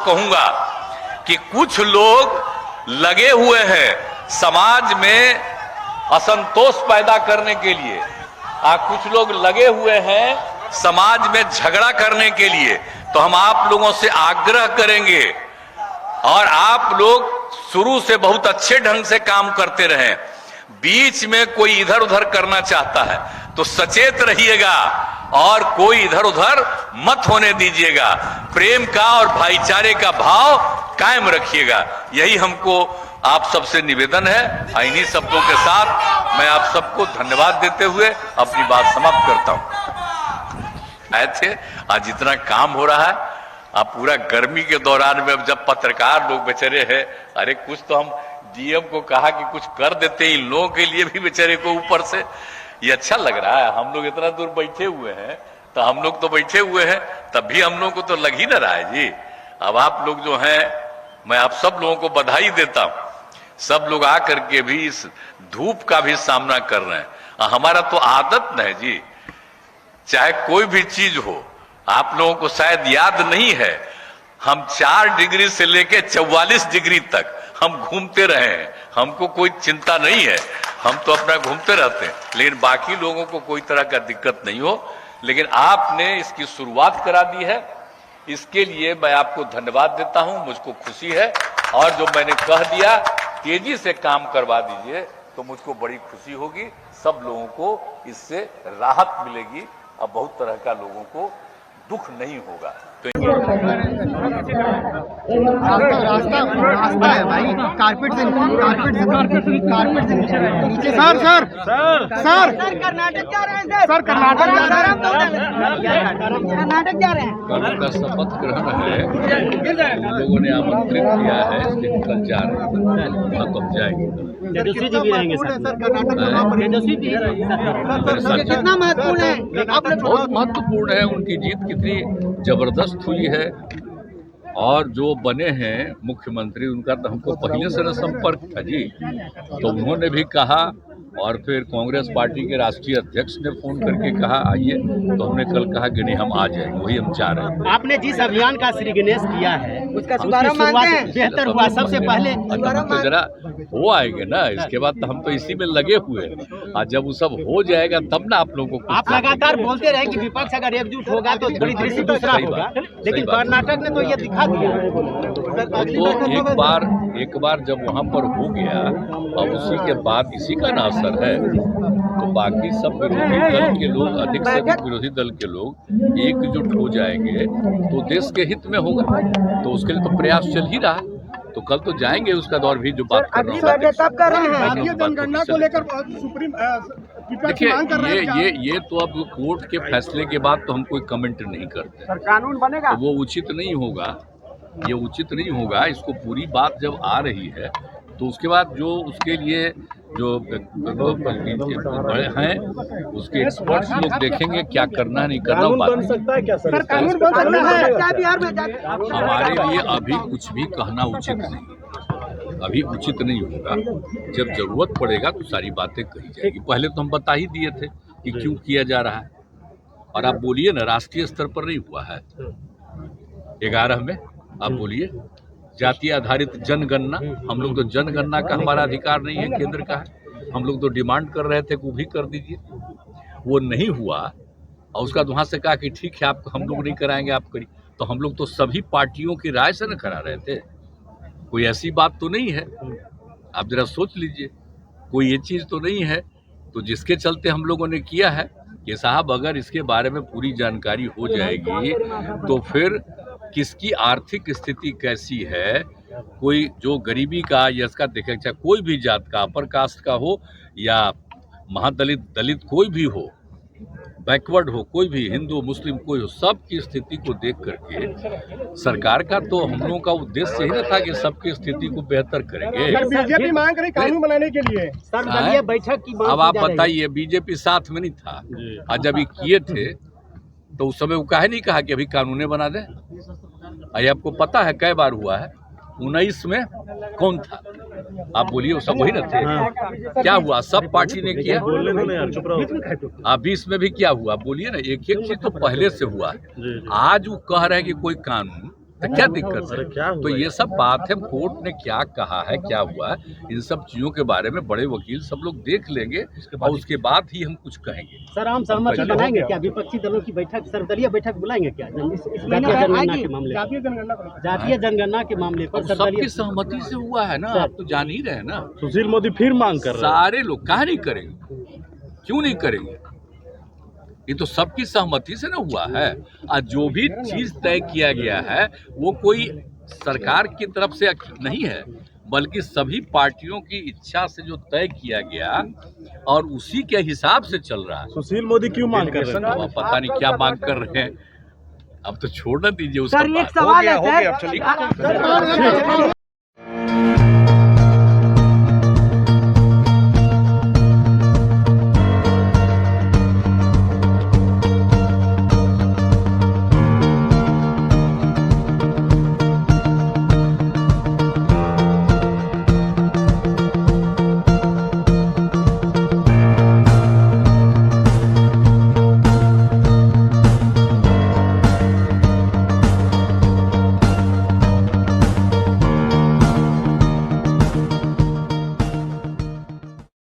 कहूंगा कि कुछ लोग लगे हुए हैं समाज में असंतोष पैदा करने के लिए, कुछ लोग लगे हुए हैं समाज में झगड़ा करने के लिए। तो हम आप लोगों से आग्रह करेंगे और आप लोग शुरू से बहुत अच्छे ढंग से काम करते रहें। बीच में कोई इधर उधर करना चाहता है तो सचेत रहिएगा और कोई इधर उधर मत होने दीजिएगा। प्रेम का और भाईचारे का भाव कायम रखिएगा। यही हमको आप सबसे निवेदन है। इन्हीं शब्दों के साथ मैं आप सबको धन्यवाद देते हुए अपनी बात समाप्त करता हूं। आए थे आज इतना काम हो रहा है, अब पूरा गर्मी के दौरान में अब जब पत्रकार लोग बेचारे हैं, अरे कुछ तो हम डीएम को कहा कि कुछ कर देते इन लोगों के लिए भी बेचारे को ऊपर से ये अच्छा लग रहा है। हम लोग इतना दूर बैठे हुए हैं तो हम लोग तो बैठे हुए हैं, तब भी हम लोग को तो लग ही ना रहा है जी। अब आप लोग जो हैं, मैं आप सब लोगों को बधाई देता हूं। सब लोग आकर के भी इस धूप का भी सामना कर रहे हैं। हमारा तो आदत न है जी, चाहे कोई भी चीज हो। आप लोगों को शायद याद नहीं है, हम 4 डिग्री से लेकर 44 डिग्री तक हम घूमते रहे हैं। हमको कोई चिंता नहीं है, हम तो अपना घूमते रहते हैं, लेकिन बाकी लोगों को कोई तरह का दिक्कत नहीं हो। लेकिन आपने इसकी शुरुआत करा दी है, इसके लिए मैं आपको धन्यवाद देता हूं। मुझको खुशी है और जो मैंने कह दिया तेजी से काम करवा दीजिए तो मुझको बड़ी खुशी होगी। सब लोगों को इससे राहत मिलेगी और बहुत तरह का लोगों को दुख नहीं होगा। रास्ता है भाई, कारपेट से नीचे। सर कर्नाटक जा रहे हैं सर कर्नाटक जा रहे हैं। कल का शपथ ग्रहण है, लोगों ने आमंत्रित किया है, लेकिन कल जा रहे हैं, वहाँ कब जाएंगे। तेजस्वी जी भी रहेंगे सर कर्नाटक। तेजस्वी जी कितना महत्वपूर्ण है? बहुत महत्वपूर्ण है। उनकी जीत कितनी जबरदस्त हुई है और जो बने हैं मुख्यमंत्री, उनका तो हमको पहले से न संपर्क था जी। तो उन्होंने भी कहा और फिर कांग्रेस पार्टी के राष्ट्रीय अध्यक्ष ने फोन करके कहा आइए, तो हमने कल कहा कि नहीं हम आ जाएंगे, वही हम चाह रहे हैं। आपने जिस अभियान का श्री गणेश किया है उसका शुभारंभ बेहतर हुआ सबसे पहले। तो जरा हो आएंगे ना, इसके बाद तो हम तो इसी में लगे हुए हैं और जब वो सब हो जाएगा तब ना आप लोगों को। आप लगातार बोलते रहे कि विपक्ष अगर एकजुट होगा तो बड़ी दृष्टि दूसरा होगा, लेकिन कर्नाटक ने तो ये दिखा दिया। तो एक बार जब वहाँ पर हो गया और उसी के बाद इसी का ना असर है, तो बाकी सब विरोधी दल के लोग, अधिक से अधिक विरोधी दल के लोग एकजुट हो जाएंगे तो देश के हित में होगा। तो उसके लिए तो प्रयास चल ही रहा है। तो कल तो जाएंगे, उसका दौर भी जो बात कर रहे हैं जनगणना को लेकर सुप्रीम देखिए, ये तो अब कोर्ट के फैसले के बाद तो हम कोई कमेंट नहीं करते। कानून बनेगा तो वो उचित नहीं होगा, ये उचित नहीं होगा। इसको पूरी बात जब आ रही है तो उसके बाद जो उसके लिए जो बड़े हैं उसके एक्सपर्ट्स लोग देखेंगे क्या करना नहीं करना। बन सकता है क्या सर? कानून बन सकता है क्या बिहार में? हमारे लिए अभी कुछ भी कहना उचित नहीं, अभी उचित नहीं होगा। जब जरूरत पड़ेगा तो सारी बातें कही जाएगी। पहले तो हम बता ही दिए थे कि क्यों किया जा रहा है। और आप बोलिए ना, राष्ट्रीय स्तर पर नहीं हुआ है 11 में, आप बोलिए जाति आधारित जनगणना। हम लोग तो जनगणना का हमारा अधिकार नहीं है, केंद्र का है। हम लोग तो डिमांड कर रहे थे कि वो भी कर दीजिए, वो नहीं हुआ। और उसका वहाँ से कहा कि ठीक है आप, हम लोग नहीं कराएंगे, आप करिए। तो हम लोग तो सभी पार्टियों की राय से न करा रहे थे, कोई ऐसी बात तो नहीं है। आप जरा सोच लीजिए, कोई ये चीज़ तो नहीं है। तो जिसके चलते हम लोगों ने किया है कि साहब अगर इसके बारे में पूरी जानकारी हो जाएगी तो फिर किसकी आर्थिक स्थिति कैसी है, कोई जो गरीबी का या इसका देखे, चाहे कोई भी जात का, अपर कास्ट का हो या महादलित, दलित कोई भी हो, बैकवर्ड हो, कोई भी हिंदू मुस्लिम कोई हो, सबकी स्थिति को देख करके सरकार का तो हम लोगों का उद्देश्य ही ना था कि सबकी स्थिति को बेहतर करेंगे। बीजेपी मांग रही कानून बनाने के लिए सर, ये बैठक की अब आप बताइए, बीजेपी साथ में नहीं था और जब ये किए थे तो उस समय वो काहे नहीं कहा कि अभी कानूने बना दें। अरे आपको पता है कई बार हुआ है, 19 में कौन था आप बोलिए, वो सब वही न थे। क्या हुआ, सब पार्टी ने किया। 20 में भी क्या हुआ बोलिए ना, एक एक चीज तो पहले से हुआ है। आज वो कह रहे हैं कि कोई कानून तो क्या दिक्कत है? तो ये सब बात है, कोर्ट ने क्या कहा है, क्या हुआ है, इन सब चीजों के बारे में बड़े वकील सब लोग देख लेंगे और उसके बाद ही हम कुछ कहेंगे। सर आम सहमति बनाएंगे क्या? विपक्षी दलों की बैठक, सर्वदलीय बैठक बुलाएंगे क्या जातीय जनगणना के मामले, जातीय जनगणना के मामले पर? सबकी सहमति से हुआ है ना, आप तो जान ही रहे हैं ना। सुशील मोदी फिर मांग कर रहे हैं। सारे लोग काहे नहीं करेंगे, क्यों नहीं करेंगे? ये तो सबकी सहमति से ना हुआ है। आज जो भी चीज तय किया गया है वो कोई सरकार की तरफ से नहीं है, बल्कि सभी पार्टियों की इच्छा से जो तय किया गया और उसी के हिसाब से चल रहा है। सुशील मोदी क्यों मांग कर रहे हैं? अब पता नहीं क्या मांग कर रहे हैं, अब तो छोड़ना दीजिए उसका। सर एक सवाल है सर।